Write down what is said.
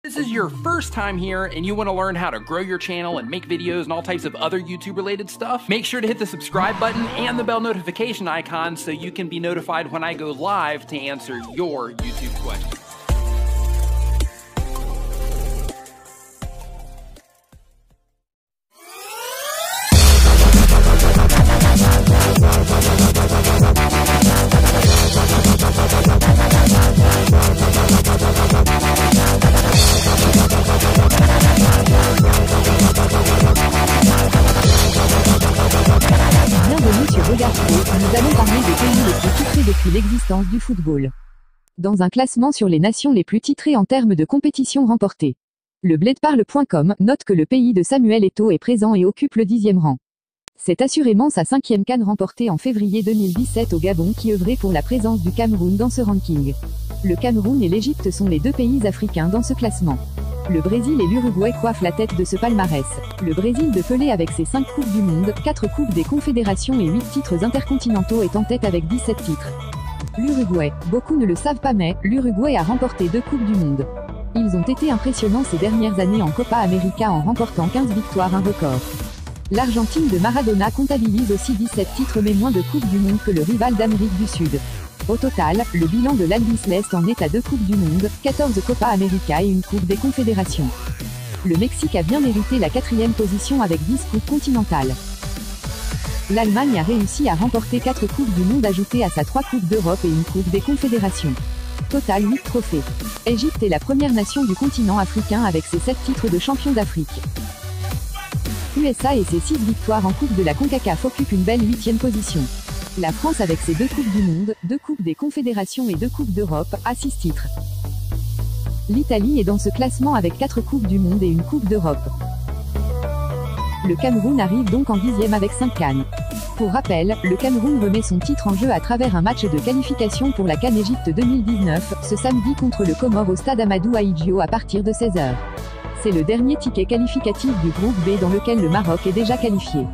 This is your first time here and you want to learn how to grow your channel and make videos and all types of other YouTube related stuff, make sure to hit the subscribe button and the bell notification icon so you can be notified when I go live to answer your YouTube questions. Bienvenue sur Regard Pro, nous allons parler des pays les plus titrés depuis l'existence du football. Dans un classement sur les nations les plus titrées en termes de compétitions remportées. Le Bledparle.com note que le pays de Samuel Eto'o est présent et occupe le 10e rang. C'est assurément sa 5e CAN remportée en février 2017 au Gabon qui œuvrait pour la présence du Cameroun dans ce ranking. Le Cameroun et l'Égypte sont les deux pays africains dans ce classement. Le Brésil et l'Uruguay coiffent la tête de ce palmarès. Le Brésil de Pelé avec ses 5 coupes du monde, 4 coupes des confédérations et 8 titres intercontinentaux est en tête avec 17 titres. L'Uruguay, beaucoup ne le savent pas mais, l'Uruguay a remporté 2 coupes du monde. Ils ont été impressionnants ces dernières années en Copa América en remportant 15 victoires, un record. L'Argentine de Maradona comptabilise aussi 17 titres mais moins de coupes du monde que le rival d'Amérique du Sud. Au total, le bilan de l'Albiceleste en est à 2 coupes du monde, 14 Copa América et une coupe des confédérations. Le Mexique a bien mérité la 4e position avec 10 coupes continentales. L'Allemagne a réussi à remporter 4 coupes du monde ajoutées à sa 3 coupes d'Europe et une coupe des confédérations. Total 8 trophées. Égypte est la première nation du continent africain avec ses 7 titres de champion d'Afrique. USA et ses 6 victoires en coupe de la CONCACAF occupent une belle 8e position. La France avec ses 2 coupes du monde, 2 coupes des confédérations et 2 coupes d'Europe, a 6 titres. L'Italie est dans ce classement avec 4 coupes du monde et une coupe d'Europe. Le Cameroun arrive donc en 10e avec 5 CAN. Pour rappel, le Cameroun remet son titre en jeu à travers un match de qualification pour la CAN Égypte 2019, ce samedi contre le Comore au stade Amadou Ahidjo à partir de 16h. C'est le dernier ticket qualificatif du groupe B dans lequel le Maroc est déjà qualifié.